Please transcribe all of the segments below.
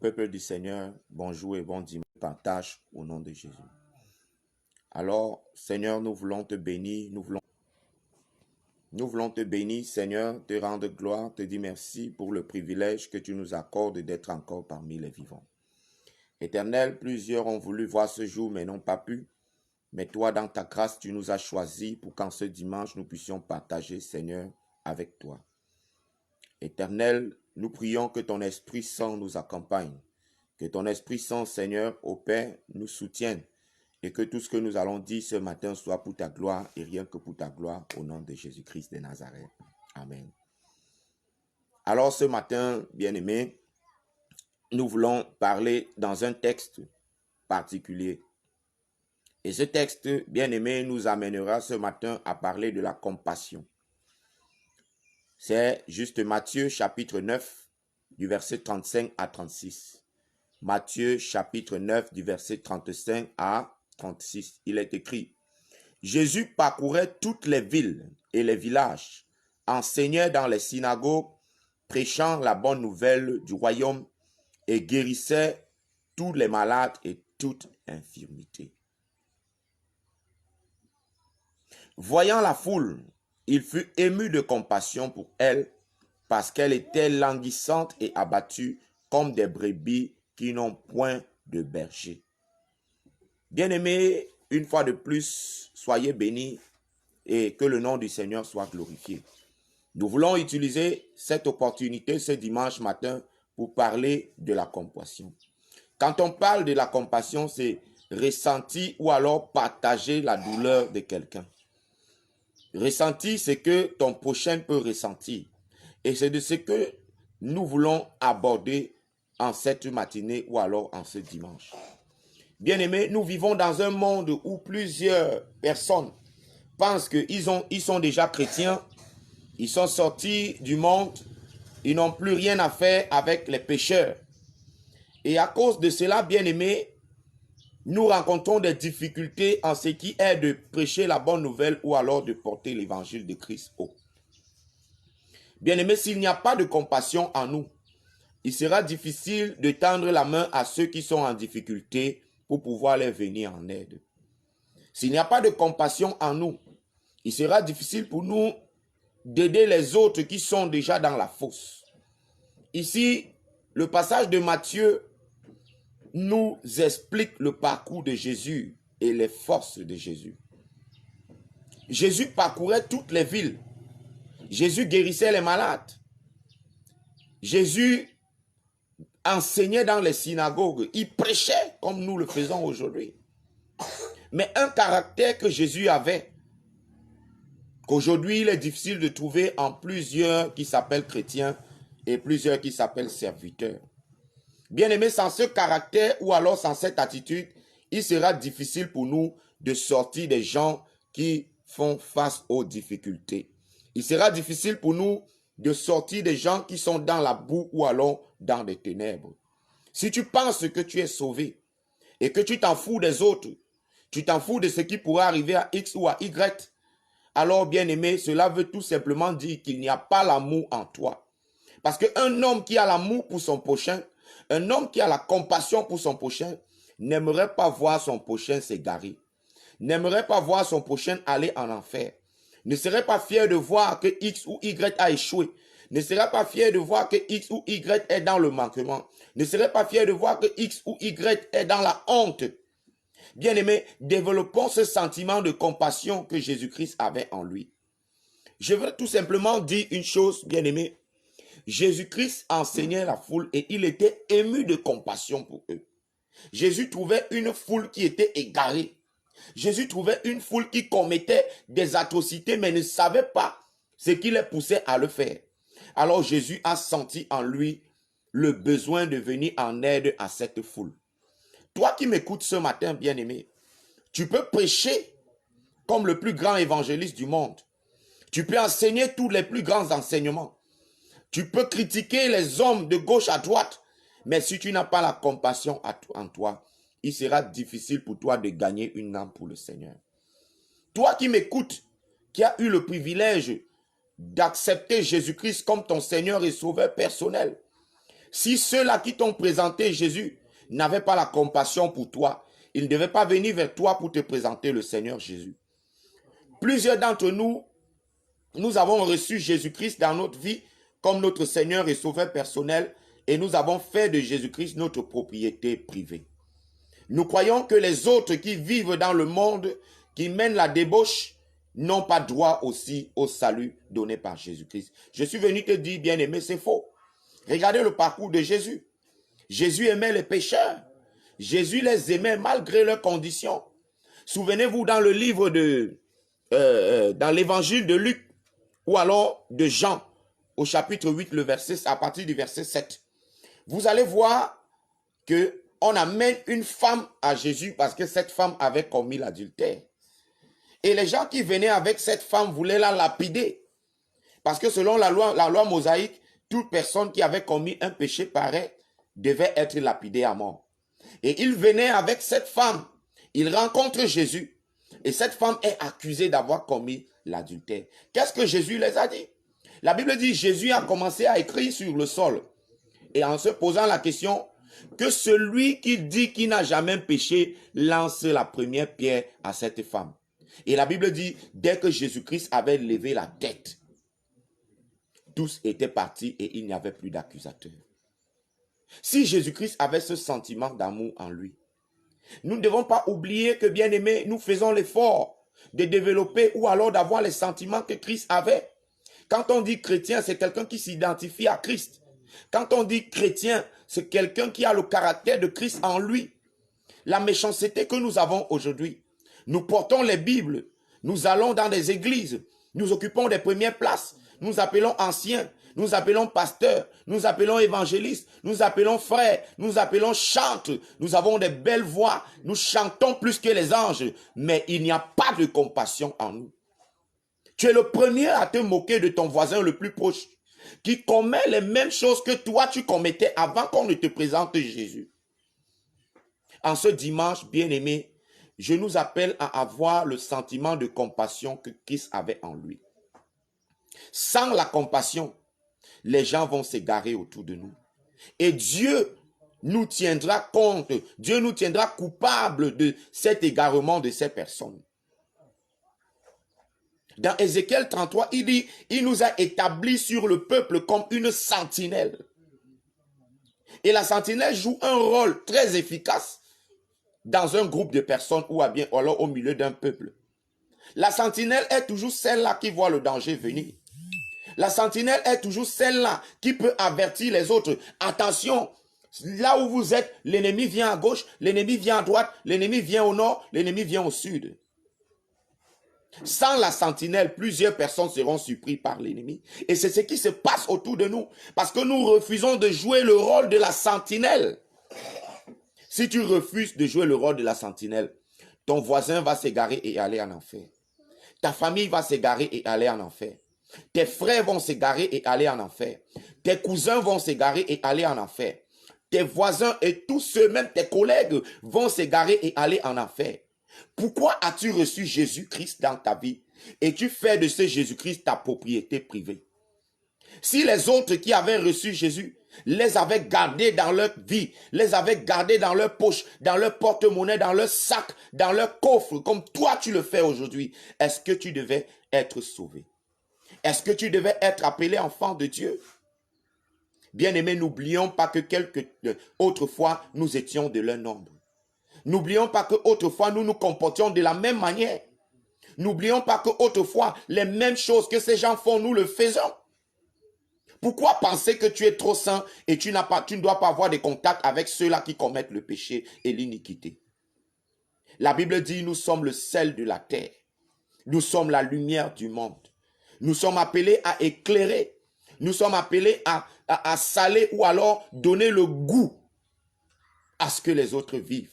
Peuple du Seigneur, bonjour et bon dimanche, partage au nom de Jésus. Alors, Seigneur, nous voulons te bénir, nous voulons te bénir, Seigneur, te rendre gloire, te dire merci pour le privilège que tu nous accordes d'être encore parmi les vivants. Éternel, plusieurs ont voulu voir ce jour, mais n'ont pas pu. Mais toi, dans ta grâce, tu nous as choisis pour qu'en ce dimanche, nous puissions partager, Seigneur, avec toi. Éternel, nous prions que ton Esprit Saint nous accompagne, que ton Esprit Saint, Seigneur, au Père, nous soutienne et que tout ce que nous allons dire ce matin soit pour ta gloire et rien que pour ta gloire, au nom de Jésus-Christ de Nazareth. Amen. Alors ce matin, bien-aimés, nous voulons parler dans un texte particulier. Et ce texte, bien-aimé, nous amènera ce matin à parler de la compassion. C'est juste Matthieu chapitre 9, du verset 35 à 36. Matthieu chapitre 9, du verset 35 à 36. Il est écrit: Jésus parcourait toutes les villes et les villages, enseignait dans les synagogues, prêchant la bonne nouvelle du royaume et guérissait tous les malades et toute infirmité. Voyant la foule, il fut ému de compassion pour elle, parce qu'elle était languissante et abattue comme des brebis qui n'ont point de berger. Bien-aimés, une fois de plus, soyez bénis et que le nom du Seigneur soit glorifié. Nous voulons utiliser cette opportunité ce dimanche matin pour parler de la compassion. Quand on parle de la compassion, c'est ressentir ou alors partager la douleur de quelqu'un. Ressentir, c'est que ton prochain peut ressentir. Et c'est de ce que nous voulons aborder en cette matinée ou alors en ce dimanche. Bien-aimés, nous vivons dans un monde où plusieurs personnes pensent qu'ils sont déjà chrétiens, ils sont sortis du monde, ils n'ont plus rien à faire avec les pécheurs. Et à cause de cela, bien-aimés, nous rencontrons des difficultés en ce qui est de prêcher la bonne nouvelle ou alors de porter l'évangile de Christ haut. Bien-aimés, s'il n'y a pas de compassion en nous, il sera difficile de tendre la main à ceux qui sont en difficulté pour pouvoir les venir en aide. S'il n'y a pas de compassion en nous, il sera difficile pour nous d'aider les autres qui sont déjà dans la fosse. Ici, le passage de Matthieu nous explique le parcours de Jésus et les forces de Jésus. Jésus parcourait toutes les villes. Jésus guérissait les malades. Jésus enseignait dans les synagogues. Il prêchait comme nous le faisons aujourd'hui. Mais un caractère que Jésus avait, qu'aujourd'hui il est difficile de trouver en plusieurs qui s'appellent chrétiens et plusieurs qui s'appellent serviteurs. Bien-aimés, sans ce caractère ou alors sans cette attitude, il sera difficile pour nous de sortir des gens qui font face aux difficultés. Il sera difficile pour nous de sortir des gens qui sont dans la boue ou alors dans les ténèbres. Si tu penses que tu es sauvé et que tu t'en fous des autres, tu t'en fous de ce qui pourrait arriver à X ou à Y, alors bien-aimé, cela veut tout simplement dire qu'il n'y a pas l'amour en toi. Parce qu'un homme qui a l'amour pour son prochain, un homme qui a la compassion pour son prochain, n'aimerait pas voir son prochain s'égarer, n'aimerait pas voir son prochain aller en enfer, ne serait pas fier de voir que X ou Y a échoué, ne serait pas fier de voir que X ou Y est dans le manquement, ne serait pas fier de voir que X ou Y est dans la honte. Bien-aimés, développons ce sentiment de compassion que Jésus-Christ avait en lui. Je veux tout simplement dire une chose, bien-aimés. Jésus-Christ enseignait la foule et il était ému de compassion pour eux. Jésus trouvait une foule qui était égarée. Jésus trouvait une foule qui commettait des atrocités mais ne savait pas ce qui les poussait à le faire. Alors Jésus a senti en lui le besoin de venir en aide à cette foule. Toi qui m'écoutes ce matin, bien-aimé, tu peux prêcher comme le plus grand évangéliste du monde. Tu peux enseigner tous les plus grands enseignements. Tu peux critiquer les hommes de gauche à droite, mais si tu n'as pas la compassion en toi, il sera difficile pour toi de gagner une âme pour le Seigneur. Toi qui m'écoutes, qui as eu le privilège d'accepter Jésus-Christ comme ton Seigneur et Sauveur personnel, Si ceux-là qui t'ont présenté Jésus n'avaient pas la compassion pour toi, ils ne devaient pas venir vers toi pour te présenter le Seigneur Jésus. Plusieurs d'entre nous, nous avons reçu Jésus-Christ dans notre vie comme notre Seigneur et Sauveur personnel et nous avons fait de Jésus-Christ notre propriété privée. Nous croyons que les autres qui vivent dans le monde, qui mènent la débauche, n'ont pas droit aussi au salut donné par Jésus-Christ. Je suis venu te dire, bien-aimé, c'est faux. Regardez le parcours de Jésus. Jésus aimait les pécheurs. Jésus les aimait malgré leurs conditions. Souvenez-vous dans le livre dans l'évangile de Luc, ou alors de Jean, au chapitre 8, à partir du verset 7. Vous allez voir qu'on amène une femme à Jésus parce que cette femme avait commis l'adultère. Et les gens qui venaient avec cette femme voulaient la lapider. Parce que selon la loi mosaïque, toute personne qui avait commis un péché pareil devait être lapidée à mort. Et ils venaient avec cette femme. Ils rencontrent Jésus. Et cette femme est accusée d'avoir commis l'adultère. Qu'est-ce que Jésus les a dit? La Bible dit, Jésus a commencé à écrire sur le sol. Et en se posant la question, que celui qui dit qu'il n'a jamais péché lance la première pierre à cette femme. Et la Bible dit, dès que Jésus-Christ avait levé la tête, tous étaient partis et il n'y avait plus d'accusateur. Si Jésus-Christ avait ce sentiment d'amour en lui, nous ne devons pas oublier que, bien aimés, nous faisons l'effort de développer ou alors d'avoir les sentiments que Christ avait. Quand on dit chrétien, c'est quelqu'un qui s'identifie à Christ. Quand on dit chrétien, c'est quelqu'un qui a le caractère de Christ en lui. La méchanceté que nous avons aujourd'hui, nous portons les Bibles, nous allons dans des églises, nous occupons des premières places, nous appelons anciens, nous appelons pasteurs, nous appelons évangélistes, nous appelons frères, nous appelons chantres, nous avons des belles voix, nous chantons plus que les anges, mais il n'y a pas de compassion en nous. Tu es le premier à te moquer de ton voisin le plus proche, qui commet les mêmes choses que toi tu commettais avant qu'on ne te présente Jésus. En ce dimanche, bien-aimé, je nous appelle à avoir le sentiment de compassion que Christ avait en lui. Sans la compassion, les gens vont s'égarer autour de nous. Et Dieu nous tiendra compte, Dieu nous tiendra coupables de cet égarement de ces personnes. Dans Ézéchiel 33, il dit, il nous a établis sur le peuple comme une sentinelle. Et la sentinelle joue un rôle très efficace dans un groupe de personnes ou bien alors au milieu d'un peuple. La sentinelle est toujours celle-là qui voit le danger venir. La sentinelle est toujours celle-là qui peut avertir les autres. Attention, là où vous êtes, l'ennemi vient à gauche, l'ennemi vient à droite, l'ennemi vient au nord, l'ennemi vient au sud. Sans la sentinelle, plusieurs personnes seront surprises par l'ennemi. Et c'est ce qui se passe autour de nous. Parce que nous refusons de jouer le rôle de la sentinelle. Si tu refuses de jouer le rôle de la sentinelle, ton voisin va s'égarer et aller en enfer. Ta famille va s'égarer et aller en enfer. Tes frères vont s'égarer et aller en enfer. Tes cousins vont s'égarer et aller en enfer. Tes voisins et tous ceux, même tes collègues, vont s'égarer et aller en enfer. Pourquoi as-tu reçu Jésus-Christ dans ta vie et tu fais de ce Jésus-Christ ta propriété privée? Si les autres qui avaient reçu Jésus les avaient gardés dans leur vie, les avaient gardés dans leur poche, dans leur porte-monnaie, dans leur sac, dans leur coffre, comme toi tu le fais aujourd'hui, est-ce que tu devais être sauvé? Est-ce que tu devais être appelé enfant de Dieu? Bien-aimés, n'oublions pas que autrefois, nous étions de leur nombre. N'oublions pas qu'autrefois, nous nous comportions de la même manière. N'oublions pas qu'autrefois, les mêmes choses que ces gens font, nous le faisons. Pourquoi penser que tu es trop saint et tu ne dois pas avoir de contact avec ceux-là qui commettent le péché et l'iniquité? La Bible dit, nous sommes le sel de la terre. Nous sommes la lumière du monde. Nous sommes appelés à éclairer. Nous sommes appelés à saler ou alors donner le goût à ce que les autres vivent.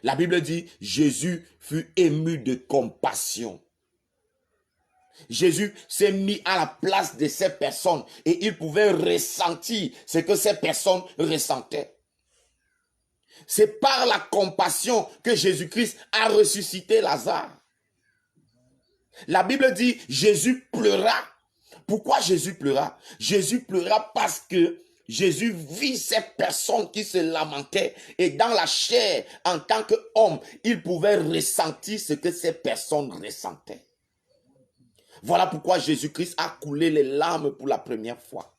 La Bible dit, Jésus fut ému de compassion. Jésus s'est mis à la place de ces personnes et il pouvait ressentir ce que ces personnes ressentaient. C'est par la compassion que Jésus-Christ a ressuscité Lazare. La Bible dit, Jésus pleura Pourquoi Jésus pleura? Jésus pleura parce que Jésus vit ces personnes qui se lamentaient et dans la chair, en tant qu'homme, il pouvait ressentir ce que ces personnes ressentaient. Voilà pourquoi Jésus-Christ a coulé les larmes pour la première fois.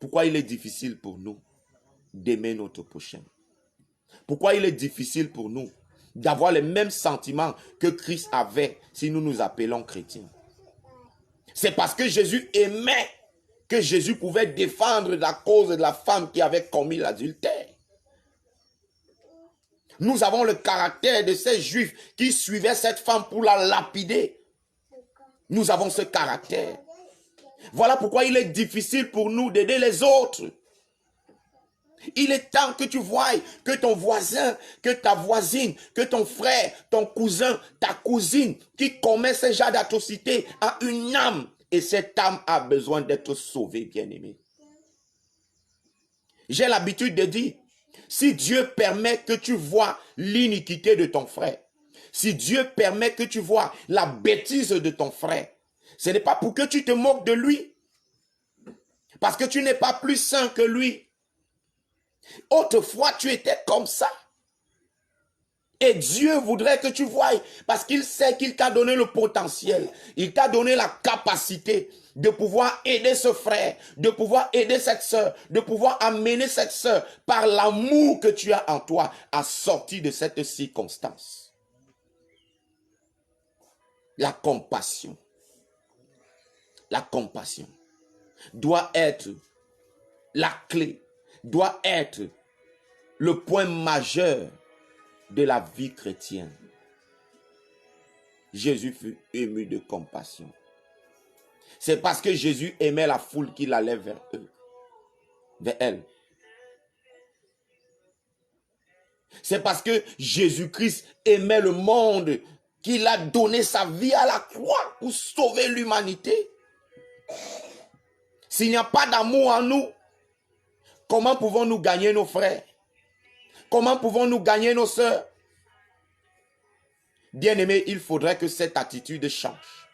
Pourquoi il est difficile pour nous d'aimer notre prochain? Pourquoi il est difficile pour nous d'avoir les mêmes sentiments que Christ avait si nous nous appelons chrétiens? C'est parce que Jésus aimait que Jésus pouvait défendre la cause de la femme qui avait commis l'adultère. Nous avons le caractère de ces juifs qui suivaient cette femme pour la lapider. Nous avons ce caractère. Voilà pourquoi il est difficile pour nous d'aider les autres. Il est temps que tu voies que ton voisin, que ta voisine, que ton frère, ton cousin, ta cousine qui commet ce genre d'atrocité a une âme. Et cette âme a besoin d'être sauvée, bien-aimé. J'ai l'habitude de dire, si Dieu permet que tu vois l'iniquité de ton frère, si Dieu permet que tu vois la bêtise de ton frère, ce n'est pas pour que tu te moques de lui, parce que tu n'es pas plus saint que lui. Autrefois, tu étais comme ça. Et Dieu voudrait que tu voies, parce qu'il sait qu'il t'a donné le potentiel, il t'a donné la capacité de pouvoir aider ce frère, de pouvoir aider cette sœur, de pouvoir amener cette sœur par l'amour que tu as en toi à sortir de cette circonstance. La compassion doit être la clé, doit être le point majeur de la vie chrétienne. Jésus fut ému de compassion. C'est parce que Jésus aimait la foule qu'il allait vers eux, vers elle. C'est parce que Jésus-Christ aimait le monde qu'il a donné sa vie à la croix pour sauver l'humanité. S'il n'y a pas d'amour en nous, comment pouvons-nous gagner nos frères? Comment pouvons-nous gagner nos sœurs? Bien-aimé, il faudrait que cette attitude change.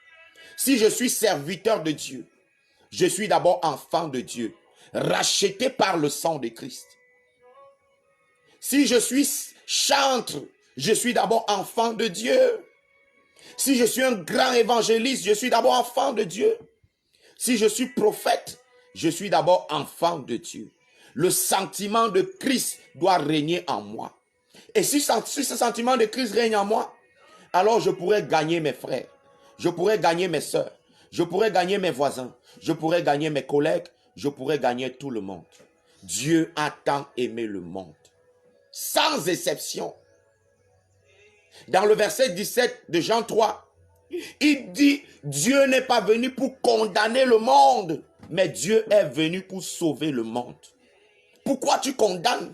Si je suis serviteur de Dieu, je suis d'abord enfant de Dieu, racheté par le sang de Christ. Si je suis chantre, je suis d'abord enfant de Dieu. Si je suis un grand évangéliste, je suis d'abord enfant de Dieu. Si je suis prophète, je suis d'abord enfant de Dieu. Le sentiment de Christ doit régner en moi. Et si ce sentiment de Christ règne en moi, alors je pourrais gagner mes frères, je pourrais gagner mes sœurs, je pourrais gagner mes voisins, je pourrais gagner mes collègues, je pourrais gagner tout le monde. Dieu a tant aimé le monde, sans exception. Dans le verset 17 de Jean 3, il dit, Dieu n'est pas venu pour condamner le monde, mais Dieu est venu pour sauver le monde. Pourquoi tu condamnes?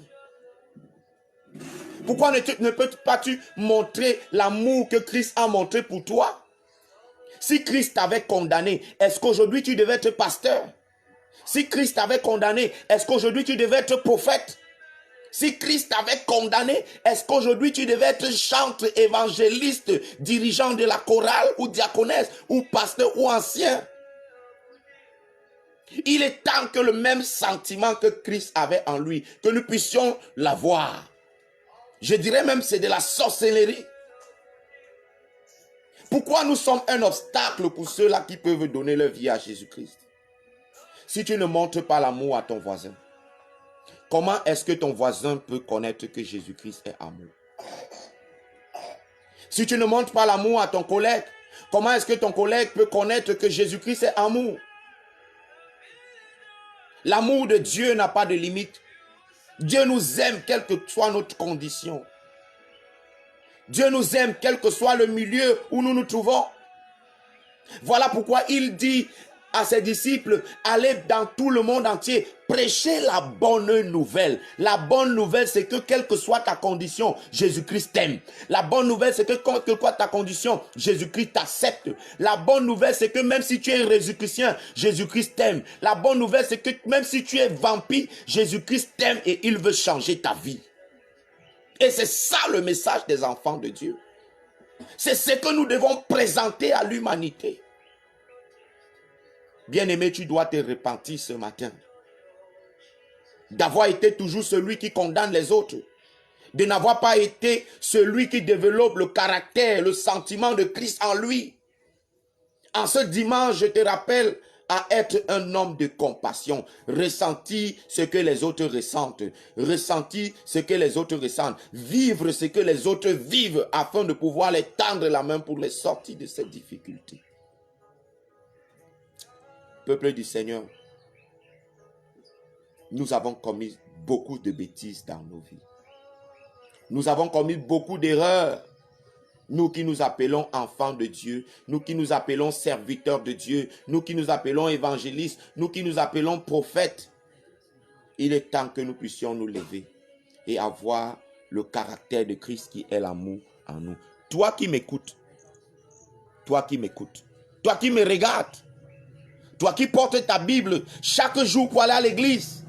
Pourquoi ne peux-tu pas montrer l'amour que Christ a montré pour toi? Si Christ t'avait condamné, est-ce qu'aujourd'hui tu devais être pasteur? Si Christ t'avait condamné, est-ce qu'aujourd'hui tu devais être prophète? Si Christ t'avait condamné, est-ce qu'aujourd'hui tu devais être chantre, évangéliste, dirigeant de la chorale ou diaconesse ou pasteur ou ancien? Il est temps que le même sentiment que Christ avait en lui, que nous puissions l'avoir. Je dirais même c'est de la sorcellerie. Pourquoi nous sommes un obstacle pour ceux-là qui peuvent donner leur vie à Jésus-Christ? Si tu ne montres pas l'amour à ton voisin, comment est-ce que ton voisin peut connaître que Jésus-Christ est amour? Si tu ne montres pas l'amour à ton collègue, comment est-ce que ton collègue peut connaître que Jésus-Christ est amour? L'amour de Dieu n'a pas de limite. Dieu nous aime quelle que soit notre condition. Dieu nous aime quel que soit le milieu où nous nous trouvons. Voilà pourquoi il dit à ses disciples, allez dans tout le monde entier, prêchez la bonne nouvelle. La bonne nouvelle, c'est que quelle que soit ta condition, Jésus-Christ t'aime. La bonne nouvelle, c'est que quelle que soit ta condition, Jésus-Christ t'accepte. La bonne nouvelle, c'est que même si tu es Jésus-Christien, Jésus-Christ t'aime. La bonne nouvelle, c'est que même si tu es vampire, Jésus-Christ t'aime et il veut changer ta vie. Et c'est ça le message des enfants de Dieu. C'est ce que nous devons présenter à l'humanité. Bien-aimé, tu dois te repentir ce matin. D'avoir été toujours celui qui condamne les autres. De n'avoir pas été celui qui développe le caractère, le sentiment de Christ en lui. En ce dimanche, je te rappelle à être un homme de compassion. Ressentir ce que les autres ressentent. Ressentir ce que les autres ressentent. Vivre ce que les autres vivent afin de pouvoir les tendre la main pour les sortir de cette difficulté. Peuple du Seigneur, nous avons commis beaucoup de bêtises dans nos vies. Nous avons commis beaucoup d'erreurs. Nous qui nous appelons enfants de Dieu, nous qui nous appelons serviteurs de Dieu, nous qui nous appelons évangélistes, nous qui nous appelons prophètes. Il est temps que nous puissions nous lever et avoir le caractère de Christ qui est l'amour en nous. Toi qui m'écoutes, toi qui m'écoutes, toi qui me regardes, toi qui portes ta Bible chaque jour pour aller à l'église,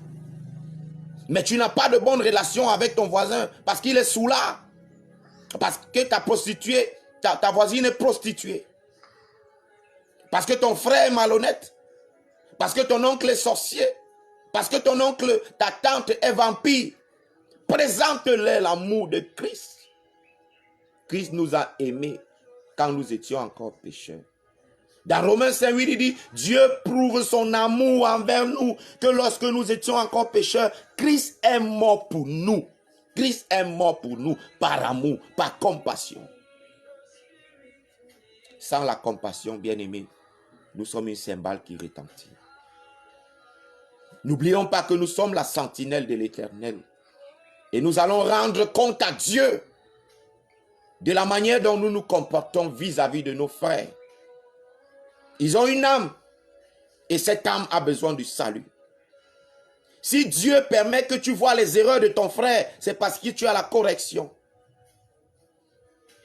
mais tu n'as pas de bonne relation avec ton voisin parce qu'il est soûlard. Parce que ta prostituée, ta voisine est prostituée. Parce que ton frère est malhonnête. Parce que ton oncle est sorcier. Parce que ton oncle, ta tante est vampire. Présente-leur l'amour de Christ. Christ nous a aimés quand nous étions encore pécheurs. Dans Romains 5:8, il dit, Dieu prouve son amour envers nous, que lorsque nous étions encore pécheurs, Christ est mort pour nous. Christ est mort pour nous par amour, par compassion. Sans la compassion, bien-aimés, nous sommes une cymbale qui retentit. N'oublions pas que nous sommes la sentinelle de l'Éternel. Et nous allons rendre compte à Dieu de la manière dont nous nous comportons vis-à-vis de nos frères. Ils ont une âme et cette âme a besoin du salut. Si Dieu permet que tu vois les erreurs de ton frère, c'est parce que tu as la correction.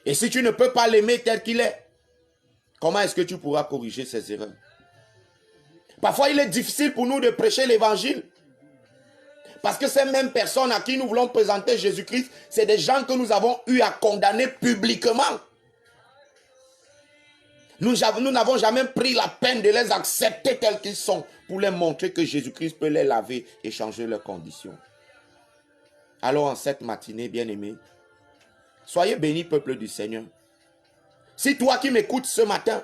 Et si tu ne peux pas l'aimer tel qu'il est, comment est-ce que tu pourras corriger ses erreurs? Parfois, il est difficile pour nous de prêcher l'évangile. Parce que ces mêmes personnes à qui nous voulons présenter Jésus-Christ, c'est des gens que nous avons eu à condamner publiquement. Nous n'avons jamais pris la peine de les accepter tels qu'ils sont pour leur montrer que Jésus-Christ peut les laver et changer leurs conditions. Alors en cette matinée, bien-aimés, soyez bénis, peuple du Seigneur. Si toi qui m'écoutes ce matin,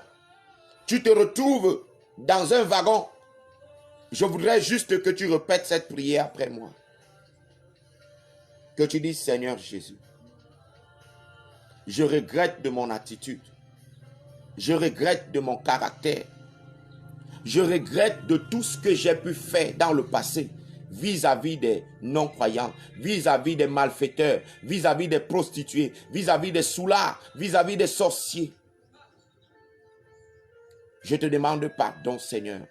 tu te retrouves dans un wagon, je voudrais juste que tu répètes cette prière après moi. Que tu dises, Seigneur Jésus, je regrette de mon attitude. Je regrette de mon caractère. Je regrette de tout ce que j'ai pu faire dans le passé vis-à-vis des non-croyants, vis-à-vis des malfaiteurs, vis-à-vis des prostituées, vis-à-vis des soûlards, vis-à-vis des sorciers. Je te demande pardon, Seigneur.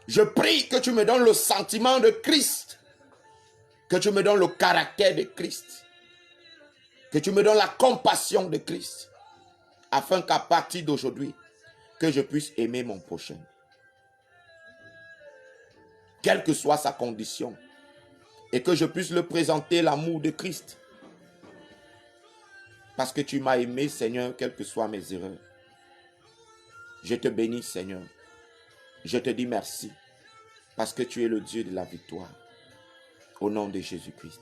Je prie que tu me donnes le sentiment de Christ, que tu me donnes le caractère de Christ, que tu me donnes la compassion de Christ, afin qu'à partir d'aujourd'hui, que je puisse aimer mon prochain. Quelle que soit sa condition. Et que je puisse le présenter l'amour de Christ. Parce que tu m'as aimé, Seigneur, quelles que soient mes erreurs. Je te bénis, Seigneur. Je te dis merci. Parce que tu es le Dieu de la victoire. Au nom de Jésus-Christ.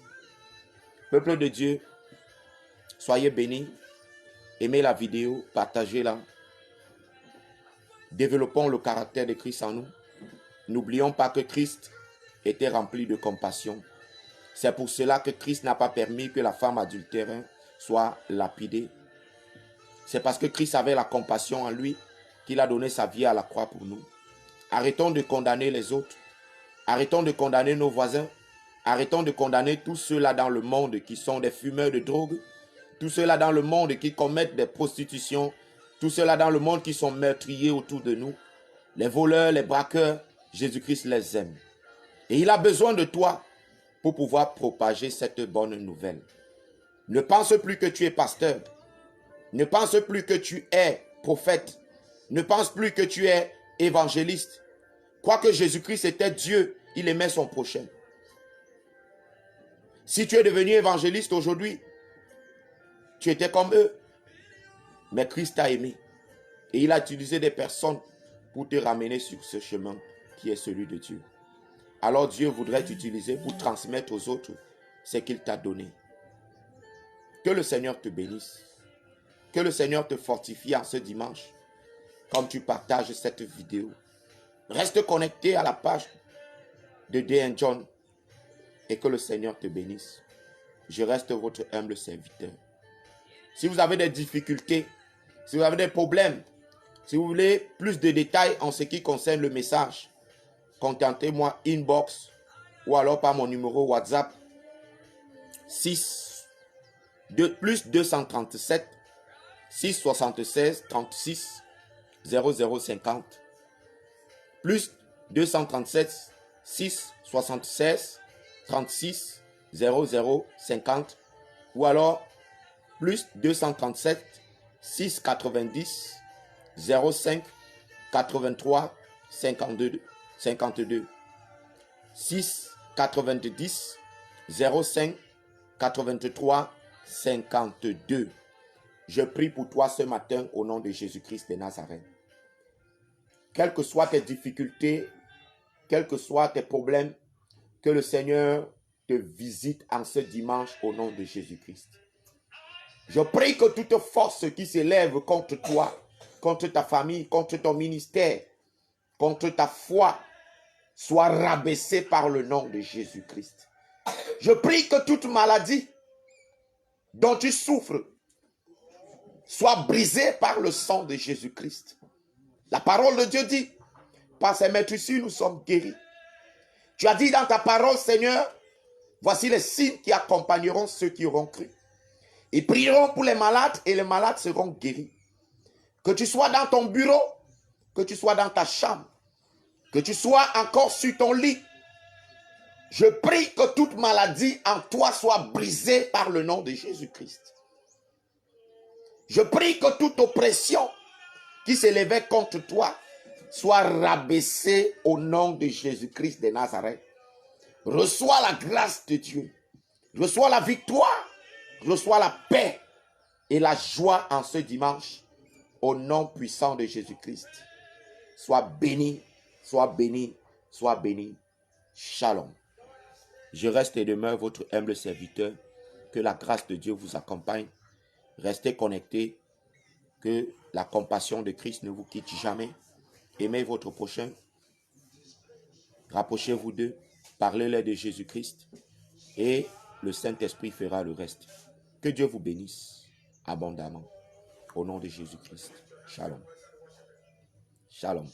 Peuple de Dieu, soyez bénis. Aimez la vidéo, partagez-la. Développons le caractère de Christ en nous. N'oublions pas que Christ était rempli de compassion. C'est pour cela que Christ n'a pas permis que la femme adultère soit lapidée. C'est parce que Christ avait la compassion en lui qu'il a donné sa vie à la croix pour nous. Arrêtons de condamner les autres. Arrêtons de condamner nos voisins. Arrêtons de condamner tous ceux-là dans le monde qui sont des fumeurs de drogue. Tous ceux-là dans le monde qui commettent des prostitutions. Tous ceux-là dans le monde qui sont meurtriers autour de nous. Les voleurs, les braqueurs, Jésus-Christ les aime. Et il a besoin de toi pour pouvoir propager cette bonne nouvelle. Ne pense plus que tu es pasteur. Ne pense plus que tu es prophète. Ne pense plus que tu es évangéliste. Quoique Jésus-Christ était Dieu, il aimait son prochain. Si tu es devenu évangéliste aujourd'hui, tu étais comme eux. Mais Christ t'a aimé. Et il a utilisé des personnes pour te ramener sur ce chemin qui est celui de Dieu. Alors Dieu voudrait t'utiliser pour transmettre aux autres ce qu'il t'a donné. Que le Seigneur te bénisse. Que le Seigneur te fortifie en ce dimanche, comme tu partages cette vidéo. Reste connecté à la page de D.N. John et que le Seigneur te bénisse. Je reste votre humble serviteur. Si vous avez des difficultés, si vous avez des problèmes, si vous voulez plus de détails en ce qui concerne le message, contactez-moi inbox ou alors par mon numéro WhatsApp plus 237 676 36 0050 plus 237 676 36 0050 ou alors plus 237 690 05 83 52 6 90 05 83 52. Je prie pour toi ce matin au nom de Jésus-Christ de Nazareth. Quelles que soient tes difficultés, quels que soient tes problèmes, que le Seigneur te visite en ce dimanche au nom de Jésus-Christ. Je prie que toute force qui s'élève contre toi, contre ta famille, contre ton ministère, contre ta foi, soit rabaissée par le nom de Jésus-Christ. Je prie que toute maladie dont tu souffres soit brisée par le sang de Jésus-Christ. La parole de Dieu dit, par ses meurtrissures nous sommes guéris. Tu as dit dans ta parole, Seigneur, voici les signes qui accompagneront ceux qui auront cru. Ils prieront pour les malades et les malades seront guéris. Que tu sois dans ton bureau, que tu sois dans ta chambre, que tu sois encore sur ton lit, je prie que toute maladie en toi soit brisée par le nom de Jésus-Christ. Je prie que toute oppression qui s'élevait contre toi soit rabaissée au nom de Jésus-Christ de Nazareth. Reçois la grâce de Dieu. Reçois la victoire. Reçois la paix et la joie en ce dimanche au nom puissant de Jésus-Christ. Sois béni, sois béni, sois béni. Shalom. Je reste et demeure votre humble serviteur. Que la grâce de Dieu vous accompagne. Restez connectés. Que la compassion de Christ ne vous quitte jamais. Aimez votre prochain. Rapprochez-vous d'eux. Parlez-leur de Jésus-Christ. Et le Saint-Esprit fera le reste. Que Dieu vous bénisse abondamment. Au nom de Jésus-Christ. Shalom. Shalom.